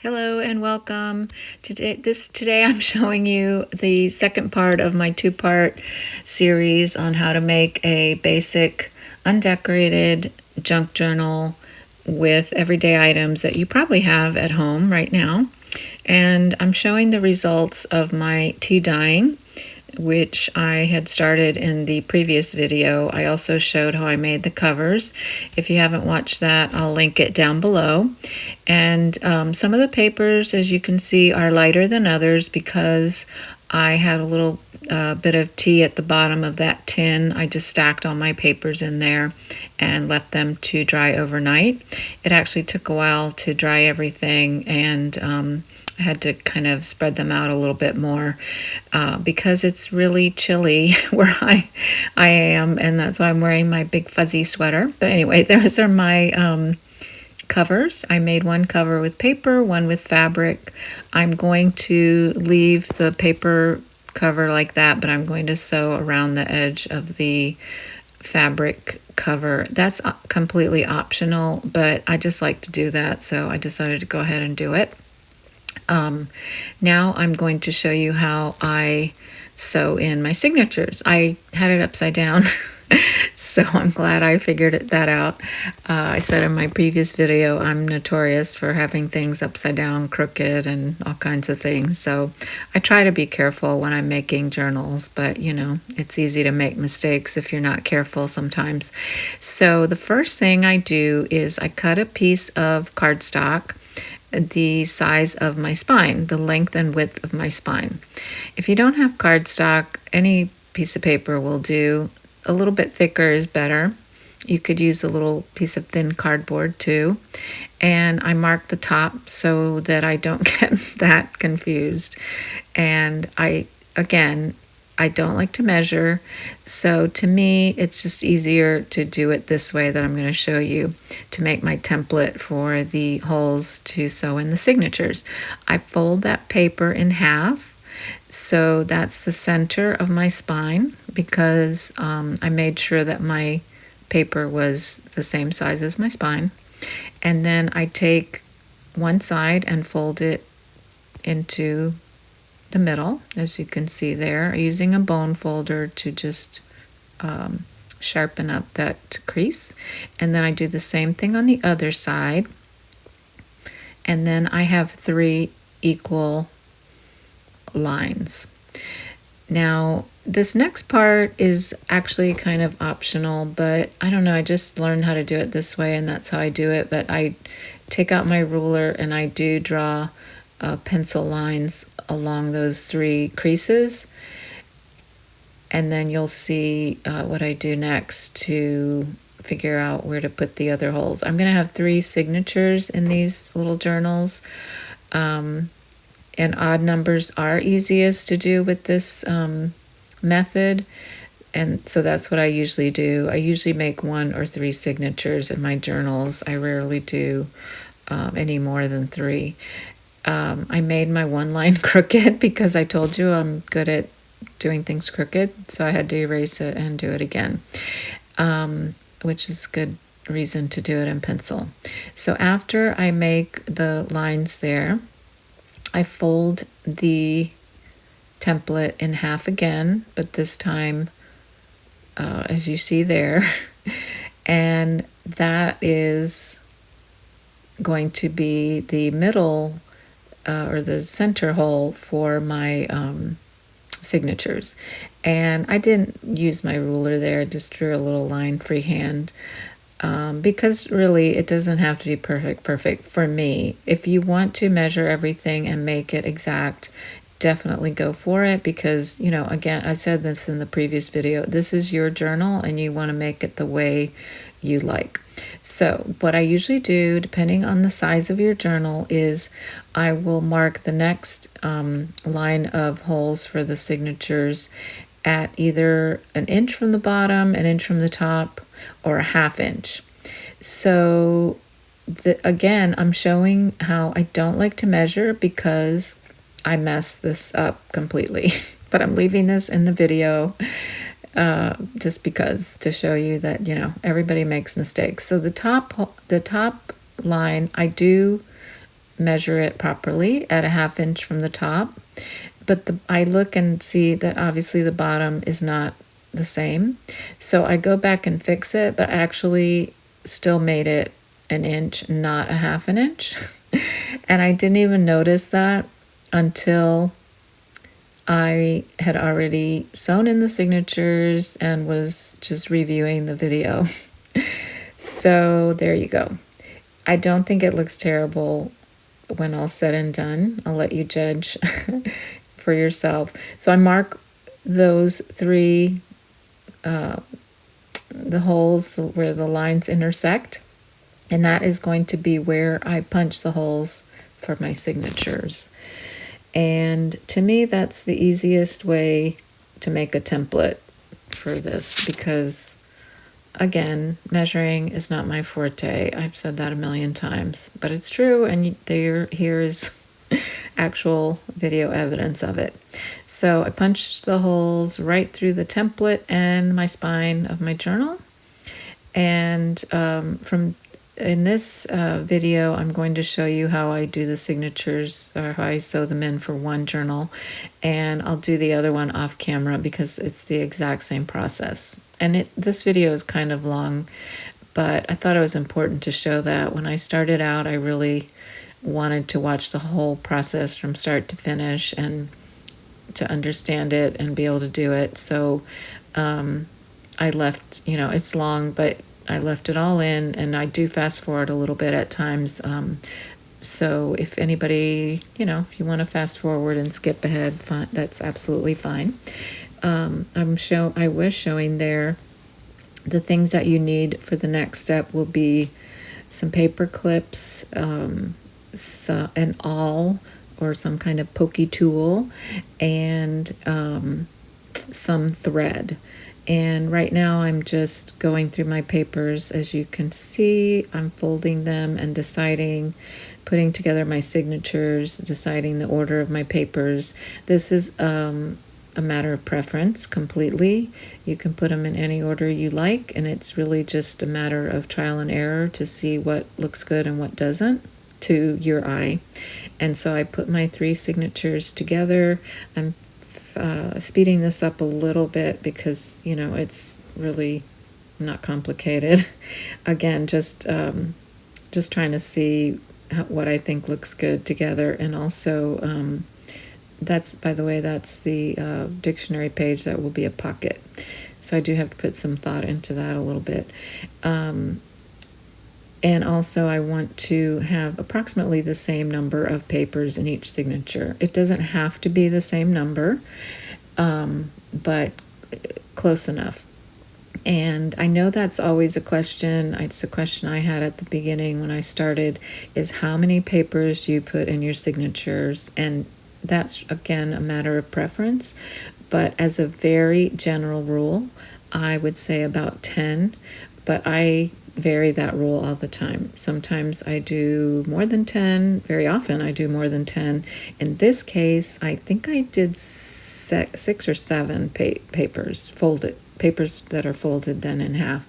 Hello and welcome. Today I'm showing you the second part of my two-part series on how to make a basic undecorated junk journal with everyday items that you probably have at home right now. And I'm showing the results of my tea dyeing, which I had started in the previous video. I also showed how I made the covers. If you haven't watched that, I'll link it down below. And some of the papers, as you can see, are lighter than others because I had a little bit of tea at the bottom of that tin. I just stacked all my papers in there and left them to dry overnight. It actually took a while to dry everything, and I had to kind of spread them out a little bit more because it's really chilly where I am, and that's why I'm wearing my big fuzzy sweater. But anyway, those are my covers. I made one cover with paper, one with fabric. I'm going to leave the paper cover like that, but I'm going to sew around the edge of the fabric cover. That's completely optional, but I just like to do that, so I decided to go ahead and do it. Now I'm going to show you how I sew in my signatures. I had it upside down, so I'm glad I figured that out. I said in my previous video, I'm notorious for having things upside down, crooked, and all kinds of things. So I try to be careful when I'm making journals, but you know, it's easy to make mistakes if you're not careful sometimes. So the first thing I do is I cut a piece of cardstock the size of my spine, the length and width of my spine. If you don't have cardstock, any piece of paper will do. A little bit thicker is better. You could use a little piece of thin cardboard too. And I mark the top so that I don't get that confused. And I don't like to measure, so to me it's just easier to do it this way that I'm going to show you to make my template for the holes to sew in the signatures. I fold that paper in half, so that's the center of my spine because I made sure that my paper was the same size as my spine. And then I take one side and fold it into the middle, as you can see there, using a bone folder to just sharpen up that crease. And then I do the same thing on the other side. And then I have 3 equal lines. Now, this next part is actually kind of optional, but I don't know, I just learned how to do it this way, and that's how I do it. But I take out my ruler and I do draw pencil lines along those 3 creases, and then you'll see what I do next to figure out where to put the other holes. I'm going to have 3 signatures in these little journals, and odd numbers are easiest to do with this method, and so that's what I usually do. I usually make 1 or 3 signatures in my journals. I rarely do any more than 3. I made my one line crooked because I told you I'm good at doing things crooked, so I had to erase it and do it again, which is a good reason to do it in pencil. So after I make the lines there, I fold the template in half again, but this time, as you see there, and that is going to be the middle or the center hole for my signatures. And I didn't use my ruler there, I just drew a little line freehand because really it doesn't have to be perfect for me. If you want to measure everything and make it exact, definitely go for it because, you know, again, I said this in the previous video, this is your journal and you want to make it the way you like. So what I usually do, depending on the size of your journal, is I will mark the next line of holes for the signatures at either 1 inch from the bottom, 1 inch from the top, or a 1/2 inch. So again, I'm showing how I don't like to measure because I messed this up completely. But I'm leaving this in the video just because, to show you that, you know, everybody makes mistakes. So the top line, I do measure it properly at a 1/2 inch from the top. But I look and see that obviously the bottom is not the same. So I go back and fix it, but I actually still made it 1 inch, not a 1/2 an inch. And I didn't even notice that until I had already sewn in the signatures and was just reviewing the video. So there you go. I don't think it looks terrible when all said and done. I'll let you judge for yourself. So I mark those 3 the holes where the lines intersect, and that is going to be where I punch the holes for my signatures. And to me, that's the easiest way to make a template for this, because again, measuring is not my forte. I've said that a million times, but it's true, and here is actual video evidence of it. So I punched the holes right through the template and my spine of my journal. And in this video, I'm going to show you how I do the signatures, or how I sew them in for one journal, and I'll do the other one off camera because it's the exact same process. And this video is kind of long, but I thought it was important to show that. When I started out, I really wanted to watch the whole process from start to finish and to understand it and be able to do it. So I left, it's long, but I left it all in, and I do fast forward a little bit at times. So if anybody, if you want to fast forward and skip ahead, fine, that's absolutely fine. I was showing there the things that you need for the next step will be some paper clips, an awl or some kind of pokey tool, and some thread. And right now I'm just going through my papers. As you can see, I'm folding them and putting together my signatures, deciding the order of my papers. This is a matter of preference completely. You can put them in any order you like, and it's really just a matter of trial and error to see what looks good and what doesn't to your eye. And so I put my 3 signatures together. I'm speeding this up a little bit because it's really not complicated. Again, just trying to see what I think looks good together. And also that's, by the way, that's the dictionary page that will be a pocket, so I do have to put some thought into that a little bit. And also I want to have approximately the same number of papers in each signature. It doesn't have to be the same number, but close enough. And I know that's always a question. It's a question I had at the beginning when I started, is how many papers do you put in your signatures? And that's, again, a matter of preference. But as a very general rule, I would say about 10, but I vary that rule all the time. Sometimes I do more than 10. Very often I do more than 10. In this case, I think I did 6 or 7 papers that are folded then in half.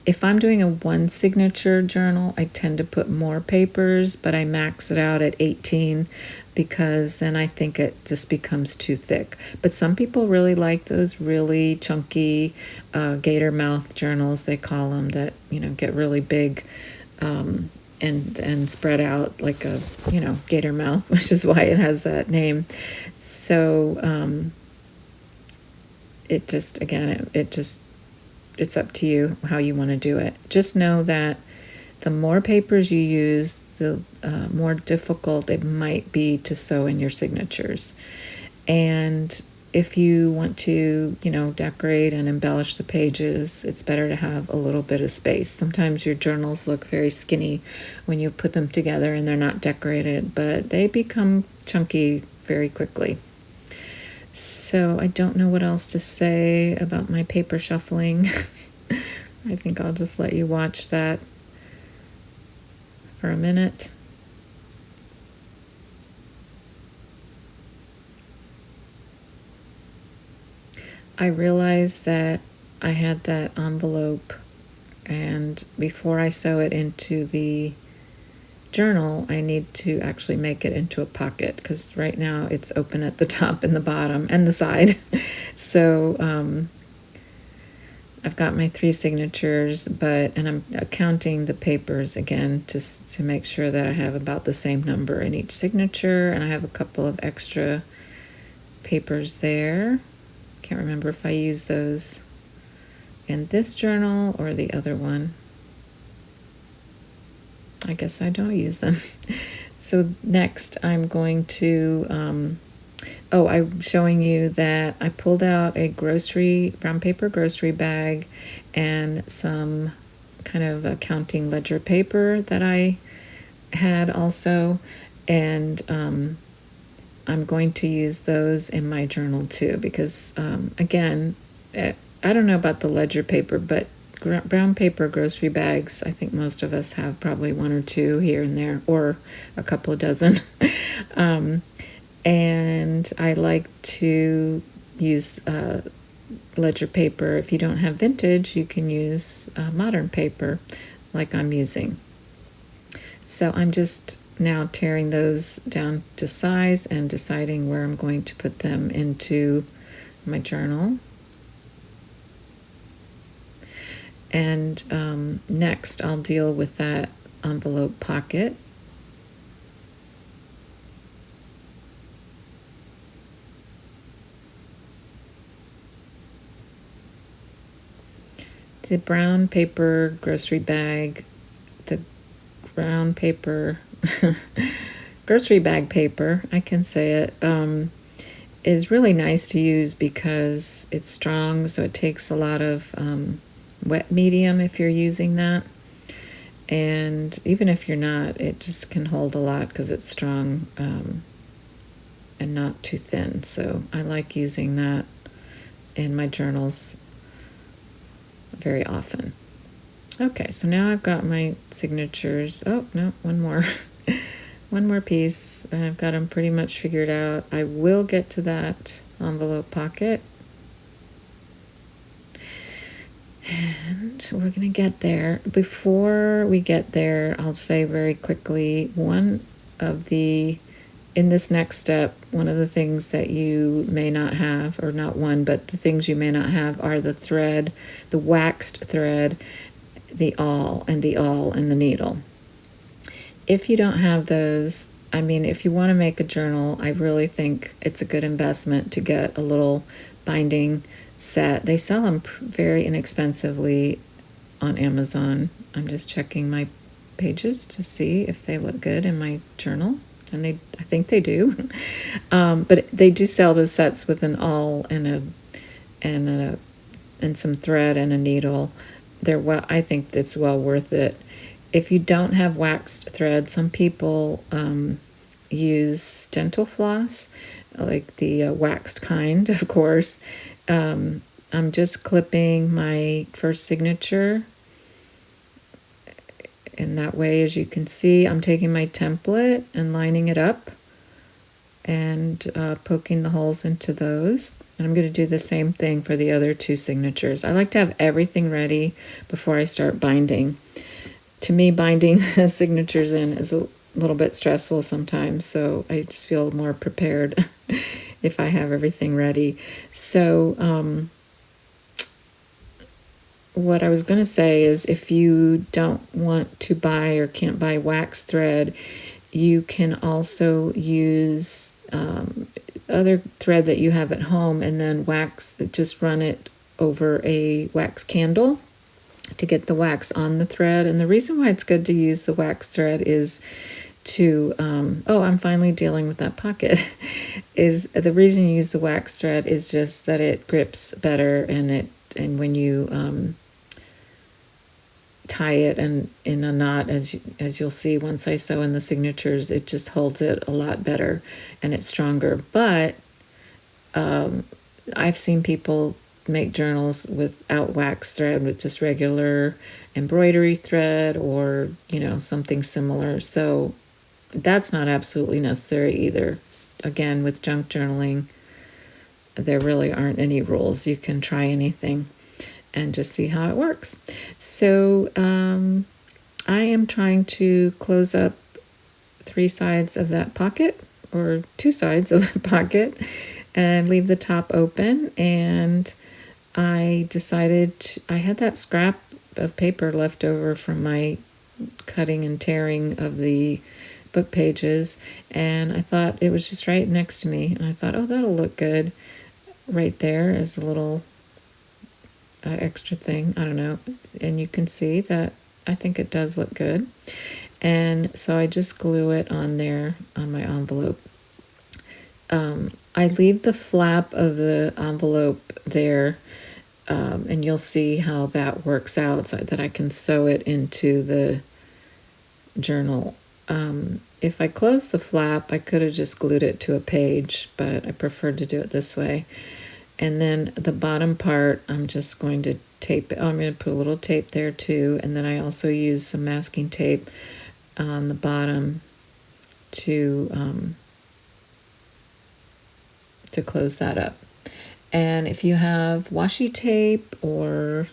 If I'm doing a 1 signature journal, I tend to put more papers, but I max it out at 18 because then I think it just becomes too thick. But some people really like those really chunky gator mouth journals, they call them, that get really big and spread out like a gator mouth, which is why it has that name. So it's up to you how you want to do it. Just know that the more papers you use, the more difficult it might be to sew in your signatures. And if you want to, decorate and embellish the pages, it's better to have a little bit of space. Sometimes your journals look very skinny when you put them together and they're not decorated, but they become chunky very quickly. So I don't know what else to say about my paper shuffling. I think I'll just let you watch that for a minute. I realized that I had that envelope, and before I sew it into the journal, I need to actually make it into a pocket, because right now it's open at the top and the bottom and the side. So I've got my 3 signatures, and I'm counting the papers again just to make sure that I have about the same number in each signature, and I have a couple of extra papers there. Can't remember if I use those in this journal or the other one. I guess I don't use them. So next I'm going to, I'm showing you that I pulled out a brown paper grocery bag and some kind of accounting ledger paper that I had also, and I'm going to use those in my journal too, because again, I don't know about the ledger paper, but brown paper grocery bags, I think most of us have probably 1 or 2 here and there, or a couple of dozen. And I like to use ledger paper. If you don't have vintage, you can use modern paper like I'm using. So I'm just now tearing those down to size and deciding where I'm going to put them into my journal. And next I'll deal with that envelope pocket. The brown paper grocery bag, the brown paper grocery bag paper, I can say it, is really nice to use because it's strong, so it takes a lot of wet medium if you're using that. And even if you're not, it just can hold a lot because it's strong and not too thin. So I like using that in my journals very often. Okay, so now I've got my signatures. Oh, no, one more. One more piece. I've got them pretty much figured out. I will get to that envelope pocket. And we're going to get there. Before we get there, I'll say very quickly, in this next step, one of the things that you may not have, or not one, but the things you may not have are the thread, the waxed thread, the awl, and the needle. If you don't have those, I mean, if you want to make a journal, I really think it's a good investment to get a little binding set. They sell them very inexpensively on Amazon. I'm just checking my pages to see if they look good in my journal, and I think they do. But they do sell the sets with an awl and some thread and a needle. I think it's well worth it. If you don't have waxed thread, some people use dental floss, like the waxed kind, of course. I'm just clipping my first signature. And that way, as you can see, I'm taking my template and lining it up and poking the holes into those. And I'm going to do the same thing for the other 2 signatures. I like to have everything ready before I start binding. To me, binding signatures in is a little bit stressful sometimes, so I just feel more prepared if I have everything ready. So what I was going to say is, if you don't want to buy or can't buy wax thread, you can also use other thread that you have at home and then just run it over a wax candle to get the wax on the thread. And the reason why it's good to use the wax thread is I'm finally dealing with that pocket, is the reason you use the wax thread is just that it grips better, and when you tie it and in a knot, as you'll see once I sew in the signatures, it just holds it a lot better and it's stronger. But I've seen people make journals without wax thread, with just regular embroidery thread or something similar. So that's not absolutely necessary either. Again, with junk journaling, there really aren't any rules. You can try anything and just see how it works. So I am trying to close up 3 sides of that pocket, or 2 sides of the pocket, and leave the top open. And I decided I had that scrap of paper left over from my cutting and tearing of the book pages, and I thought it was just right next to me, and I thought, oh, that'll look good right there as a little extra thing. I don't know, and you can see that I think it does look good. And so I just glue it on there on my envelope. I leave the flap of the envelope there, and you'll see how that works out so that I can sew it into the journal. If I close the flap, I could have just glued it to a page, but I preferred to do it this way. And then the bottom part, I'm just going to tape it. Oh, I'm going to put a little tape there too, and then I also use some masking tape on the bottom to close that up. And if you have washi tape or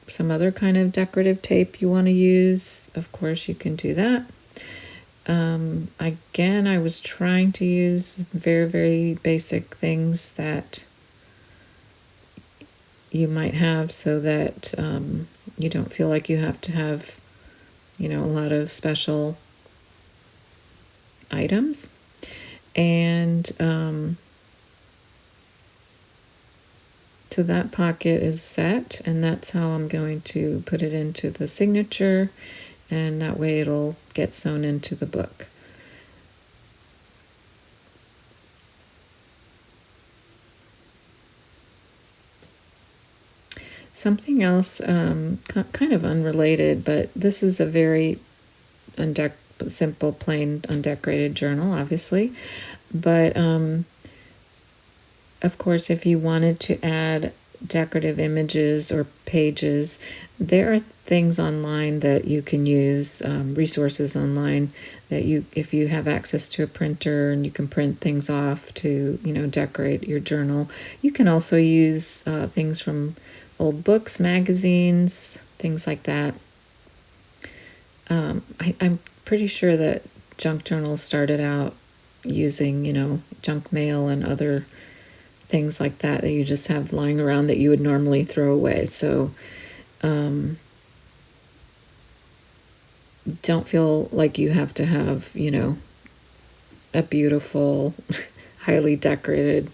some other kind of decorative tape you want to use, of course you can do that. Again, I was trying to use very, very basic things that you might have so that you don't feel like you have to have, a lot of special items. And so that pocket is set, and that's how I'm going to put it into the signature, and that way it'll get sewn into the book. Something else, kind of unrelated, but this is a very simple, plain, undecorated journal, obviously. But of course, if you wanted to add decorative images or pages, there are things online that you can use, resources online that if you have access to a printer and you can print things off to, decorate your journal. You can also use things from old books, magazines, things like that. I'm pretty sure that junk journals started out using, junk mail and other things like that you just have lying around that you would normally throw away. So don't feel like you have to have, a beautiful, highly decorated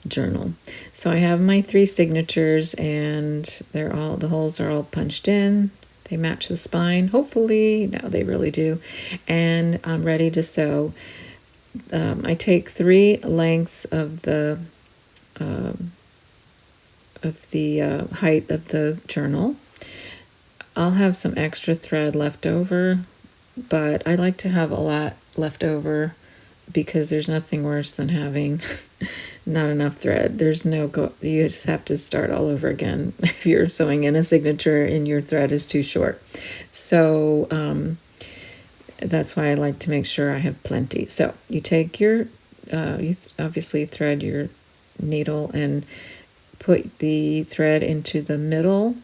journal. So I have my 3 signatures, and the holes are all punched in. They match the spine, hopefully. No, they really do. And I'm ready to sew. I take 3 lengths of the height of the journal. I'll have some extra thread left over, but I like to have a lot left over because there's nothing worse than having not enough thread. You just have to start all over again if you're sewing in a signature and your thread is too short. So that's why I like to make sure I have plenty. So you take you obviously thread your needle and put the thread into the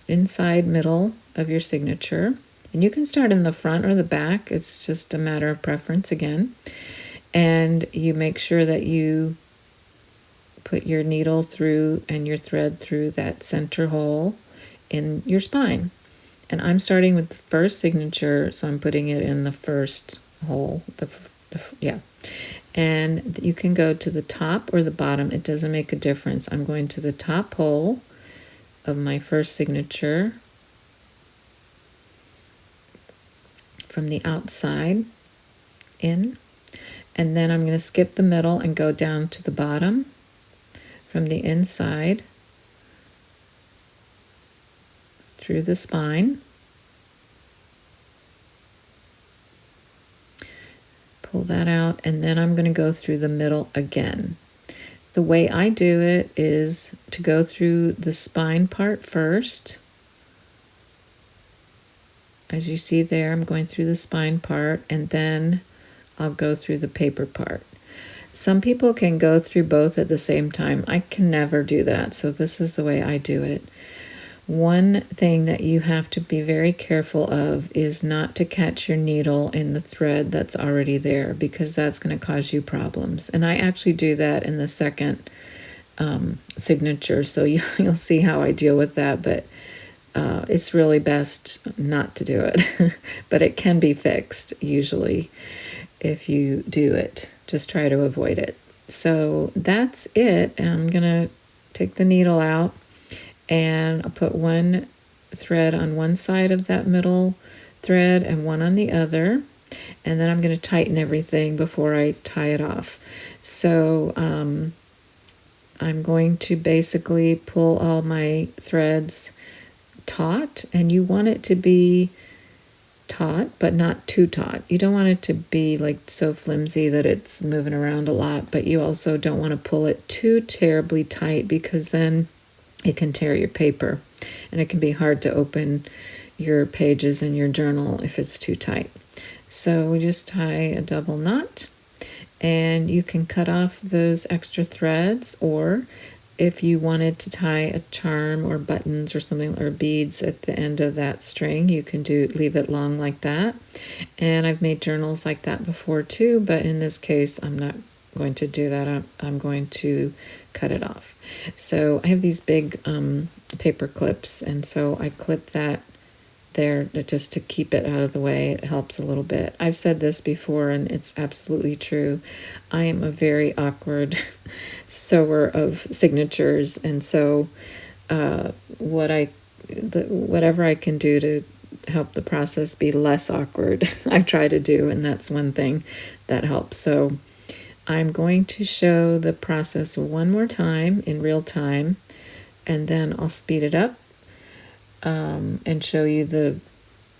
inside middle of your signature. And you can start in the front or the back. It's just a matter of preference again. And you make sure that you put your needle through and your thread through that center hole in your spine. And I'm starting with the first signature, so I'm putting it in the first hole. And you can go to the top or the bottom. It doesn't make a difference. I'm going to the top hole of my first signature from the outside in. And then I'm going to skip the middle and go down to the bottom from the inside through the spine. Pull that out, and then I'm going to go through the middle again. The way I do it is to go through the spine part first. As you see there, I'm going through the spine part, and then I'll go through the paper part. Some people can go through both at the same time. I can never do that, so this is the way I do it. One thing that you have to be very careful of is not to catch your needle in the thread that's already there, because that's going to cause you problems. And I actually do that in the second signature, so you'll see how I deal with that, but it's really best not to do it. But it can be fixed usually if you do it. Just try to avoid it. So that's it. I'm going to take the needle out, and I'll put one thread on one side of that middle thread and one on the other, and then I'm going to tighten everything before I tie it off. So I'm going to basically pull all my threads taut, and you want it to be taut but not too taut. You don't want it to be like so flimsy that it's moving around a lot, but you also don't want to pull it too terribly tight, because then it can tear your paper, and it can be hard to open your pages in your journal if it's too tight. So we just tie a double knot, and you can cut off those extra threads, or if you wanted to tie a charm or buttons or something, or beads at the end of that string, you can leave it long like that. And I've made journals like that before too, but in this case I'm not going to do that. I'm going to cut it off. So I have these big paper clips, and so I clip that there just to keep it out of the way. It helps a little bit. I've said this before, and it's absolutely true. I am a very awkward sewer of signatures, and so whatever I can do to help the process be less awkward, I try to do, and that's one thing that helps. So I'm going to show the process one more time in real time, and then I'll speed it up and show you the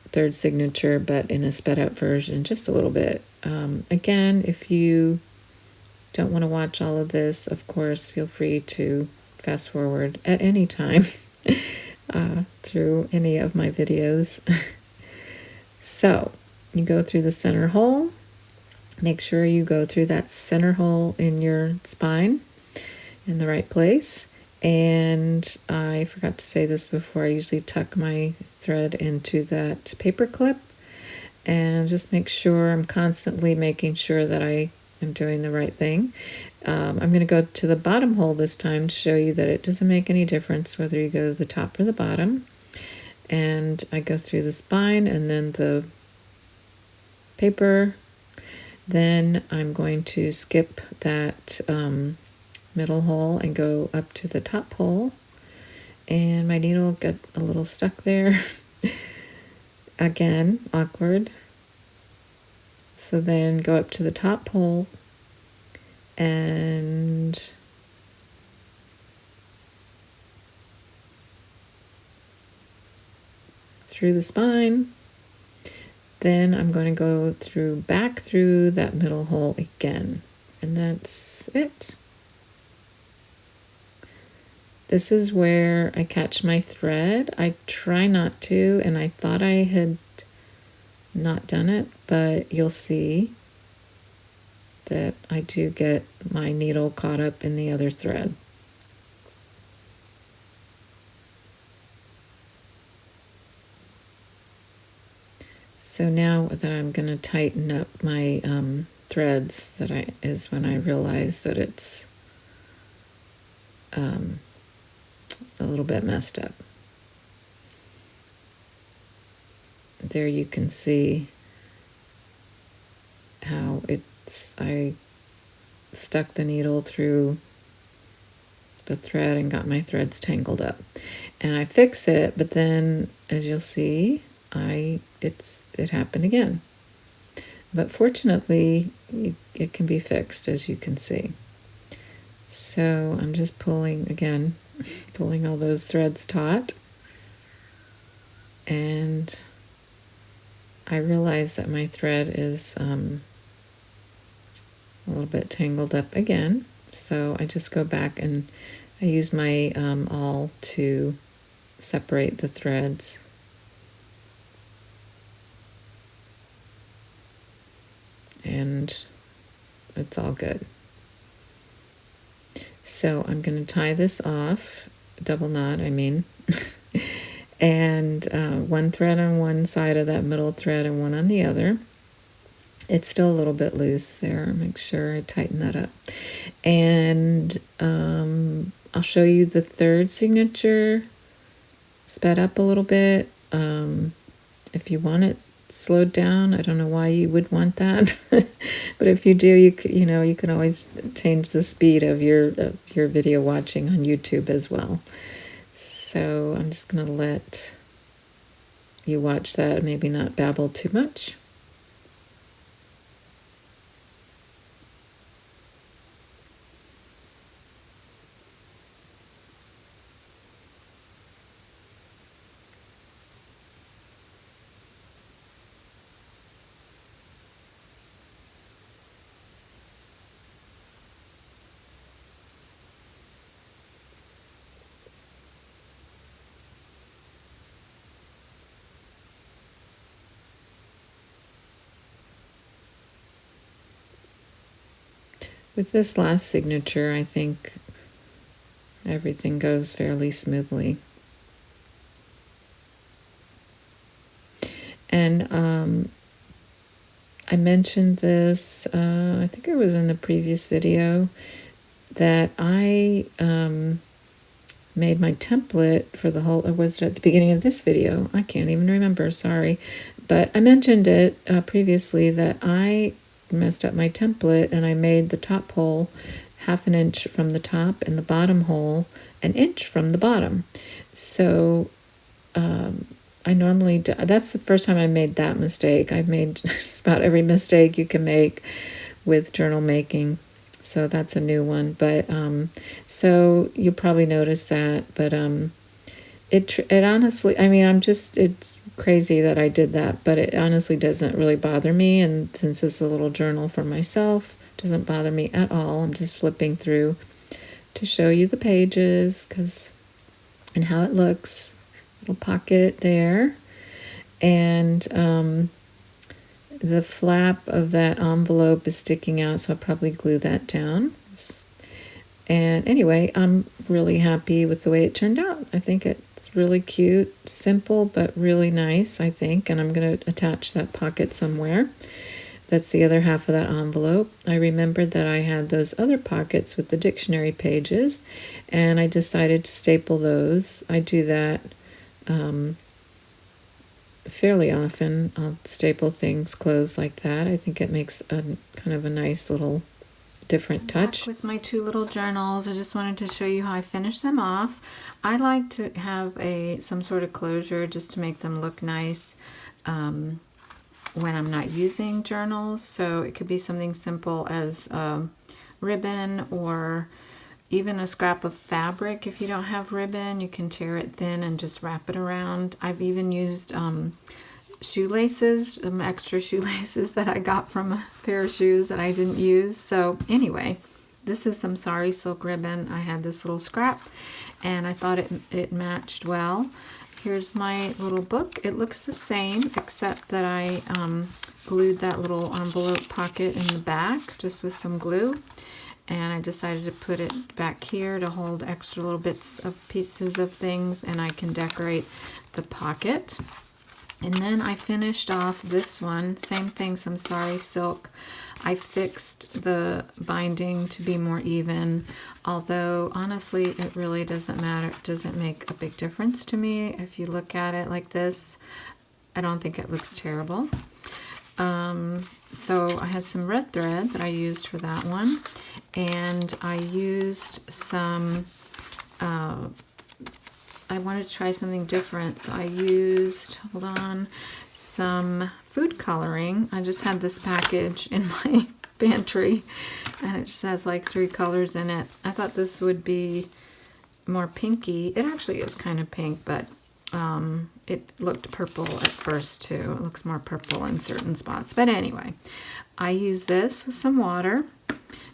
third signature, but in a sped up version just a little bit. Again, if you don't want to watch all of this, of course, feel free to fast forward at any time through any of my videos. So you go through the center hole. Make sure you go through that center hole in your spine in the right place. And I forgot to say this before, I usually tuck my thread into that paper clip, and just make sure I'm constantly making sure that I am doing the right thing. I'm going to go to the bottom hole this time to show you that it doesn't make any difference whether you go to the top or the bottom. And I go through the spine and then the paper. Then I'm going to skip that middle hole and go up to the top hole, and my needle got a little stuck there. Again, awkward. So then go up to the top hole and through the spine. Then I'm going to go back through that middle hole again, and that's it. This is where I catch my thread. I try not to, and I thought I had not done it, but you'll see that I do get my needle caught up in the other thread. So now that I'm going to tighten up my threads, is when I realize that it's a little bit messed up. There you can see how I stuck the needle through the thread and got my threads tangled up. And I fix it, but then as you'll see, it happened again. But fortunately, it can be fixed, as you can see. So I'm just pulling all those threads taut, and I realize that my thread is a little bit tangled up again. So I just go back and I use my awl to separate the threads. And it's all good. So I'm going to tie this off, double knot, I mean, and one thread on one side of that middle thread and one on the other. It's still a little bit loose there. Make sure I tighten that up. And I'll show you the third signature sped up a little bit. If you want it slowed down, I don't know why you would want that, but if you do, you can always change the speed of your video watching on YouTube as well. So I'm just gonna let you watch that, maybe not babble too much. With this last signature, I think everything goes fairly smoothly. And I mentioned this, I think it was in the previous video, that I made my template for the whole, or was it at the beginning of this video? I can't even remember, sorry. But I mentioned it previously that I messed up my template and I made the top hole 1/2 inch from the top and the bottom hole 1 inch from the bottom. So I normally do, that's the first time I made that mistake. I've made just about every mistake you can make with journal making. So that's a new one. But so you probably noticed that. But it honestly, I mean, it's crazy that I did that, but it honestly doesn't really bother me. And since it's a little journal for myself, it doesn't bother me at all. I'm just flipping through to show you the pages and how it looks. Little pocket there, and the flap of that envelope is sticking out, so I'll probably glue that down. And anyway, I'm really happy with the way it turned out. I think it's really cute, simple, but really nice, I think. And I'm going to attach that pocket somewhere. That's the other half of that envelope. I remembered that I had those other pockets with the dictionary pages, and I decided to staple those. I do that fairly often. I'll staple things closed like that. I think it makes a kind of a nice little different touch. Back with my two little journals, I just wanted to show you how I finish them off. I like to have some sort of closure just to make them look nice when I'm not using journals. So it could be something simple as ribbon, or even a scrap of fabric. If you don't have ribbon, you can tear it thin and just wrap it around. I've even used shoelaces, extra shoelaces that I got from a pair of shoes that I didn't use. So anyway, this is some sari silk ribbon. I had this little scrap and I thought it matched well. Here's my little book. It looks the same, except that I glued that little envelope pocket in the back just with some glue. And I decided to put it back here to hold extra little bits of pieces of things, and I can decorate the pocket. And then I finished off this one, same thing, some sari silk. I fixed the binding to be more even, although honestly it really doesn't matter. It doesn't make a big difference to me. If you look at it like this, I don't think it looks terrible. So I had some red thread that I used for that one, and I used some, I wanted to try something different, so I used, hold on, some food coloring. I just had this package in my pantry, and it just has like 3 colors in it. I thought this would be more pinky. It actually is kind of pink, but it looked purple at first too. It looks more purple in certain spots. But anyway, I used this with some water,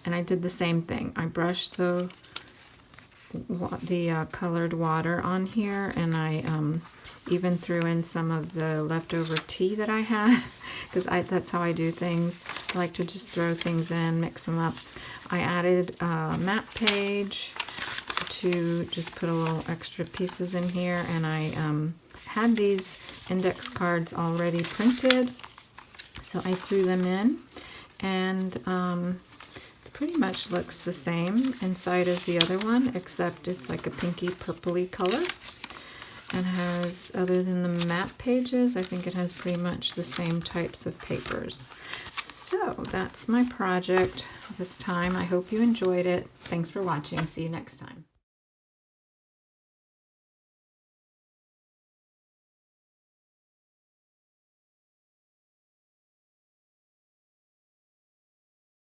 and I did the same thing. I brushed the colored water on here, and I even threw in some of the leftover tea that I had, because that's how I do things. I like to just throw things in, mix them up. I added a map page to just put a little extra pieces in here, and I had these index cards already printed, so I threw them in, and pretty much looks the same inside as the other one, except it's like a pinky purpley color, and has, other than the map pages, I think it has pretty much the same types of papers. So that's my project this time. I hope you enjoyed it. Thanks for watching. See you next time.